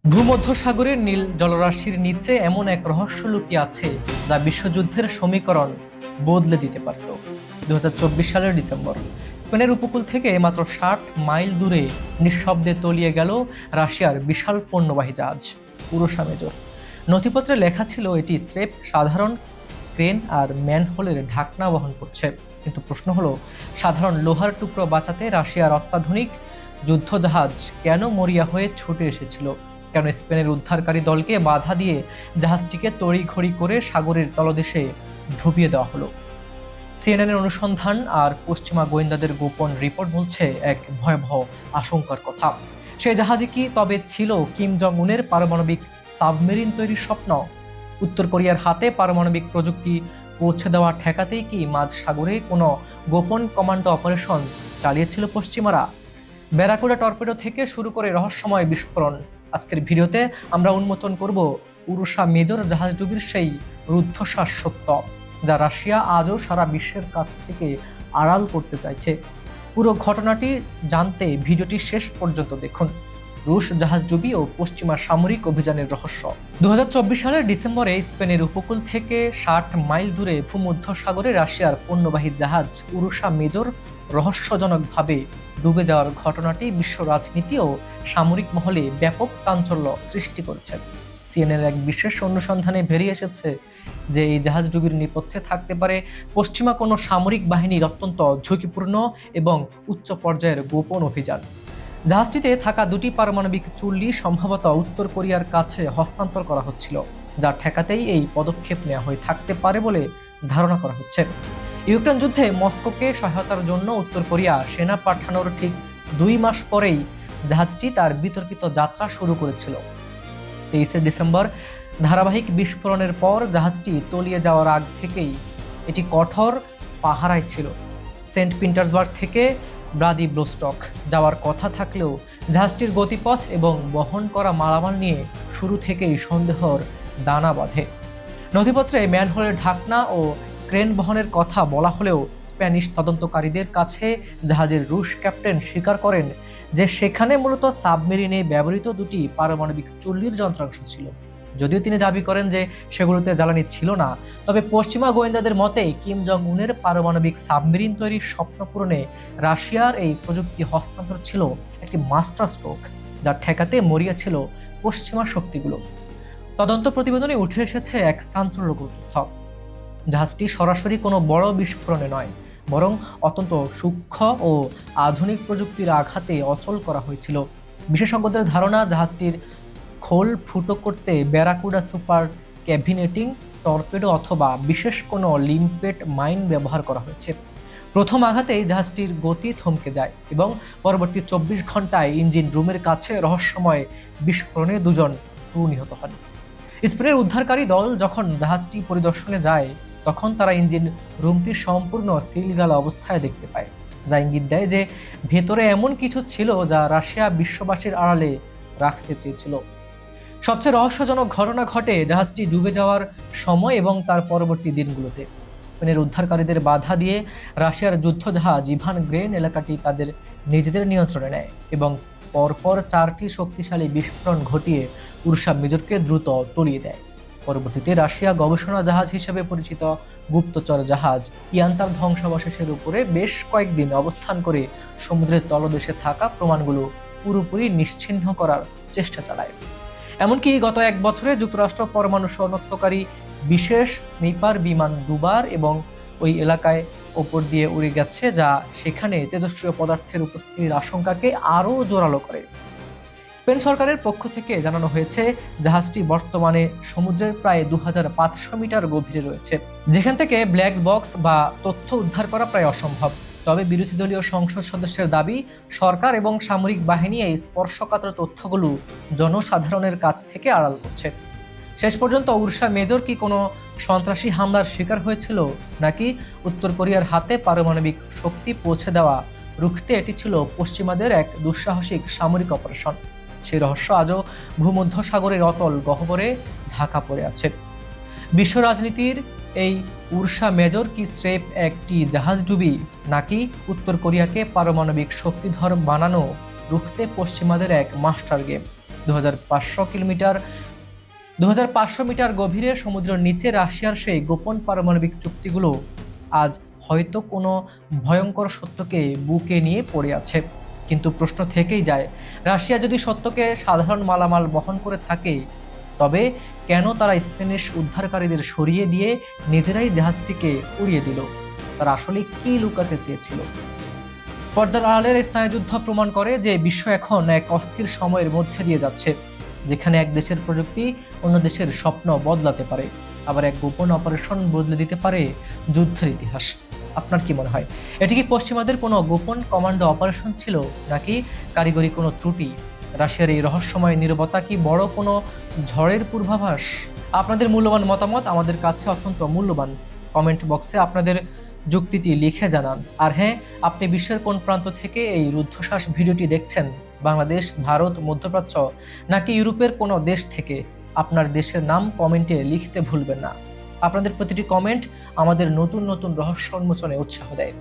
ভূমধ্যসাগরের নীল জলরাশির নিচে এমন এক রহস্য লুকিয়ে আছে যা বিশ্বযুদ্ধের সমীকরণ বদলে দিতে পারত। 2024 সালের ডিসেম্বর স্পেনের উপকূল থেকে মাত্র 60 মাইল দূরে নিঃশব্দে তলিয়ে গেল রাশিয়ার বিশাল পণ্যবাহী জাহাজ উরুশা মেজর। নথিপত্রে লেখা ছিল এটি স্রেফ সাধারণ ক্রেন আর ম্যানহোলের ঢাকনা বহন করছে। কিন্তু প্রশ্ন হলো, সাধারণ লোহার টুকরো বাঁচাতে রাশিয়ার অত্যাধুনিক যুদ্ধজাহাজ কেন মরিয়া হয়ে ছুটে এসেছিল? কেন স্পেনের উদ্ধারকারী দলকে বাধা দিয়ে জাহাজটিকে তড়িঘড়ি করে সাগরের তলদেশে ডুবিয়ে দেওয়া হলো? সিএনএনের অনুসন্ধান আর পশ্চিমা গোয়েন্দাদের গোপন রিপোর্ট বলছে এক ভয়াবহ আশঙ্কার কথা। সেই জাহাজে কি তবে ছিল কিম জং উনের পারমাণবিক সাবমেরিন তৈরির স্বপ্ন? উত্তর কোরিয়ার হাতে পারমাণবিক প্রযুক্তি পৌঁছে দেওয়া ঠেকাতেই কি মাঝ সাগরে কোনো গোপন কমান্ডো অপারেশন চালিয়েছিল পশ্চিমারা? ব্যারাকুডা টর্পেডো থেকে শুরু করে রহস্যময় বিস্ফোরণ। আজকের ভিডিওতে আমরা উন্মোচন করব উরুশা মেজর জাহাজডুবির সেই রুদ্ধশ্বাস সত্য, যা রাশিয়া আজও সারা বিশ্বের কাছ থেকে আড়াল করতে চাইছে। পুরো ঘটনাটি জানতে ভিডিওটি শেষ পর্যন্ত দেখুন। রুশ জাহাজডুবি ও পশ্চিমা সামরিক অভিযানের রহস্য। 2024 সালের ডিসেম্বরে স্পেনের উপকূল থেকে 60 মাইল দূরে ভূমধ্যসাগরে রাশিয়ার পণ্যবাহী জাহাজ উরুশা মেজর রহস্যজনকভাবে ডুবে যাওয়ার ঘটনাটি বিশ্ব রাজনীতি ও সামরিক মহলে ব্যাপক চাঞ্চল্য সৃষ্টি করেছে। সিএনএন এক বিশেষ অনুসন্ধানে বেরিয়ে এসেছে যে এই জাহাজডুবির নেপথ্যে থাকতে পারে পশ্চিমা কোনো সামরিক বাহিনীর অত্যন্ত ঝুঁকিপূর্ণ এবং উচ্চ পর্যায়ের গোপন অভিযান। জাহাজটিতে থাকা দুটি পারমাণবিক চুল্লি সম্ভবত উত্তর কোরিয়ার কাছে হস্তান্তর করা হচ্ছিল, যা ঠেকাতেই এই পদক্ষেপ নেওয়া হয়ে থাকতে পারে বলে ধারণা করা হচ্ছে। ইউক্রেন যুদ্ধে মস্কোকে সহায়তার জন্য উত্তর কোরিয়া সেনা পাঠানোর ঠিক 2 মাস পরেই জাহাজটি তার বিতর্কিত যাত্রা শুরু করেছিল। 23 ডিসেম্বর ধারাবাহিক বিস্ফোরণের পর জাহাজটি তলিয়ে যাওয়ার আগ থেকেই এটি কঠোর পাহারায় ছিল। সেন্ট পিটার্সবার্গ থেকে ব্লাদিভোস্টক যাওয়ার কথা থাকলেও জাহাজটির গতিপথ এবং বহন করা মালামাল নিয়ে শুরু থেকেই সন্দেহর দানা বাঁধে। নথিপত্রে ম্যানহোলের ঢাকনা ও ক্রেন বহনের কথা বলা হলেও স্প্যানিশ তদন্তকারীদের কাছে জাহাজের রুশ ক্যাপ্টেন স্বীকার করেন যে সেখানে মূলত সাবমেরিনে ব্যবহৃত দুটি পারমাণবিক চুল্লির যন্ত্রাংশ ছিল। যদিও তিনি দাবি করেন যে সেগুলোতে জ্বালানি ছিল না, তবে পশ্চিমা গোয়েন্দাদের মতে কিম জং উনের পারমাণবিক সাবমেরিন তৈরির স্বপ্ন পূরণে রাশিয়ার এই প্রযুক্তি হস্তান্তর ছিল একটি মাস্টার স্ট্রোক, যা ঠেকাতে মরিয়া ছিল পশ্চিমা শক্তিগুলো। তদন্ত প্রতিবেদনে উঠে এসেছে এক চাঞ্চল্যকর তথ্য। জাহাজটি সরাসরি কোনো বড় বিস্ফোরণে নয়, বরং অত্যন্ত সূক্ষ্ম ও আধুনিক প্রযুক্তির আঘাতে অচল করা হয়েছিল। বিশেষজ্ঞদের ধারণা, জাহাজটির খোল ফুটো করতে ব্যারাকুডা সুপার ক্যাভিনেটিং টর্পেডো অথবা বিশেষ কোনো লিম্পেট মাইন ব্যবহার করা হয়েছে। প্রথম আঘাতেই জাহাজটির গতি থমকে যায় এবং পরবর্তী 24 ঘন্টায় ইঞ্জিন রুমের কাছে রহস্যময় বিস্ফোরণে 2 জন ক্রু নিহত হন। স্পেনের উদ্ধারকারী দল যখন জাহাজটি পরিদর্শনে যায়, তখন তারা ইঞ্জিন রুমটি সম্পূর্ণ সিলগালা অবস্থায় দেখতে পায়, যা ইঙ্গিত দেয় যে ভেতরে এমন কিছু ছিল যা রাশিয়া বিশ্ববাসীর আড়ালে রাখতে চেয়েছিল। সবচেয়ে রহস্যজনক ঘটনা ঘটে জাহাজটি ডুবে যাওয়ার সময় এবং তার পরবর্তী দিনগুলোতে। স্পেনের উদ্ধারকারীদের বাধা দিয়ে রাশিয়ার যুদ্ধজাহাজ ইভান গ্রেন এলাকাটি তাদের নিজেদের নিয়ন্ত্রণে নেয় এবং পরপর 4টি শক্তিশালী বিস্ফোরণ ঘটিয়ে উরুশা মেজরকে দ্রুত তলিয়ে দেয়। পরবর্তীতে রাশিয়া গবেষণা জাহাজ হিসেবে পরিচিত গুপ্তচর জাহাজ ইয়ান্তার ধ্বংসাবশেষের উপরে বেশ কয়েকদিন অবস্থান করে সমুদ্রের তলদেশে থাকা প্রমাণগুলো পুরোপুরি নিশ্চিহ্ন করার চেষ্টা চালায়। এমনকি গত 1 বছরে যুক্তরাষ্ট্র পরমাণু শনাক্তকারী বিশেষ স্নিপার বিমান দুবার এবং ওই এলাকায় ওপর দিয়ে উড়ে গেছে, যা সেখানে তেজস্ক্রিয় পদার্থের উপস্থিতির আশঙ্কাকে আরও জোরালো করে। স্পেন সরকারের পক্ষ থেকে জানানো হয়েছে জাহাজটি বর্তমানে সমুদ্রের প্রায় 2500 মিটার গভীরে রয়েছে, যেখান থেকে ব্ল্যাক বক্স বা তথ্য উদ্ধার করা প্রায় অসম্ভব। তবে বিরোধী দলীয় সংসদ সদস্যের দাবি, সরকার এবং সামরিক বাহিনী এই স্পর্শকাতর তথ্যগুলো জনসাধারণের কাছ থেকে আড়াল করছে। শেষ পর্যন্ত উরুশা মেজর কি কোনো সন্ত্রাসী হামলার শিকার হয়েছিল, নাকি উত্তর কোরিয়ার হাতে পারমাণবিক শক্তি পৌঁছে দেওয়া রুখতে এটি ছিল পশ্চিমাদের এক দুঃসাহসিক সামরিক অপারেশন? সেই রহস্য আজও ভূমধ্যসাগরের অতল গহ্বরে ঢাকা পড়ে আছে। বিশ্ব রাজনীতির এই উরুশা মেজর কি স্রেফ একটি জাহাজডুবি, নাকি উত্তর কোরিয়াকে পারমাণবিক শক্তিধর বানানো রুখতে পশ্চিমাদের এক মাস্টার গেম? 2500 মিটার গভীরে সমুদ্রের নিচে রাশিয়ার সেই গোপন পারমাণবিক চুক্তিগুলো আজ হয়তো কোনো ভয়ঙ্কর সত্যকে বুকে নিয়ে পড়ে আছে। কিন্তু প্রশ্ন থেকেই যায়, রাশিয়া যদি সত্যকে সাধারণ মালামাল বহন করে থাকে, তবে কেন তারা স্প্যানিশ উদ্ধারকারীদের সরিয়ে দিয়ে নিজেরাই জাহাজটিকে উড়িয়ে দিল? তারা আসলে কি লুকাতে চেয়েছিল? পর্দার আড়ালের স্নায়ুযুদ্ধ প্রমাণ করে যে বিশ্ব এখন এক অস্থির সময়ের মধ্যে দিয়ে যাচ্ছে, যেখানে এক দেশের প্রযুক্তি অন্য দেশের স্বপ্ন বদলাতে পারে, আবার এক গোপন অপারেশন বদলে দিতে পারে যুদ্ধের ইতিহাস। আপনার কি মনে হয়, এটি কি পশ্চিমাদের কোনো গোপন কমান্ডো অপারেশন ছিল, নাকি কারিগরি কোনো ত্রুটি? রাশিয়ার এই রহস্যময় নীরবতা কি বড় কোনো ঝড়ের পূর্বাভাস? আপনাদের মূল্যবান মতামত আমাদের কাছে অত্যন্ত মূল্যবান। কমেন্ট বক্সে আপনাদের যুক্তিটি লিখে জানান। আর হ্যাঁ, আপনি বিশ্বের কোন প্রান্ত থেকে এই রুদ্ধশ্বাস ভিডিওটি দেখছেন? বাংলাদেশ, ভারত, মধ্যপ্রাচ্য নাকি ইউরোপের কোনো দেশ থেকে? আপনার দেশের নাম কমেন্টে লিখতে ভুলবেন না। আপনাদের প্রতিটি কমেন্ট আমাদের নতুন নতুন রহস্য উন্মোচনে উৎসাহ দেয়।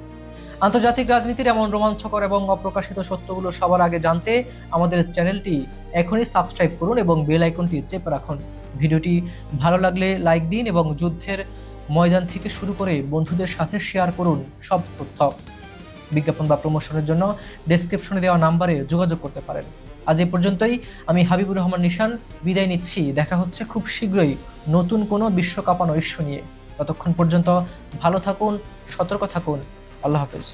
আন্তর্জাতিক রাজনীতির এমন রোমাঞ্চকর এবং অপ্রকাশিত সত্যগুলো সবার আগে জানতে আমাদের চ্যানেলটি এখনই সাবস্ক্রাইব করুন এবং বেল আইকনটি চেপে রাখুন। ভিডিওটি ভালো লাগলে লাইক দিন এবং যুদ্ধের ময়দান থেকে শুরু করে বন্ধুদের সাথে শেয়ার করুন সব তথ্য। বিজ্ঞাপন বা প্রমোশনের জন্য ডেসক্রিপশনে দেওয়া নাম্বারে যোগাযোগ করতে পারেন। আজ এই পর্যন্তই। আমি হাবিবুর রহমান নিশান বিদায় নিচ্ছি। দেখা হচ্ছে খুব শীঘ্রই নতুন কোনো বিশ্বকাপানো ইস্যু নিয়ে। ততক্ষণ পর্যন্ত ভালো থাকুন, সতর্ক থাকুন। আল্লাহ হাফেজ।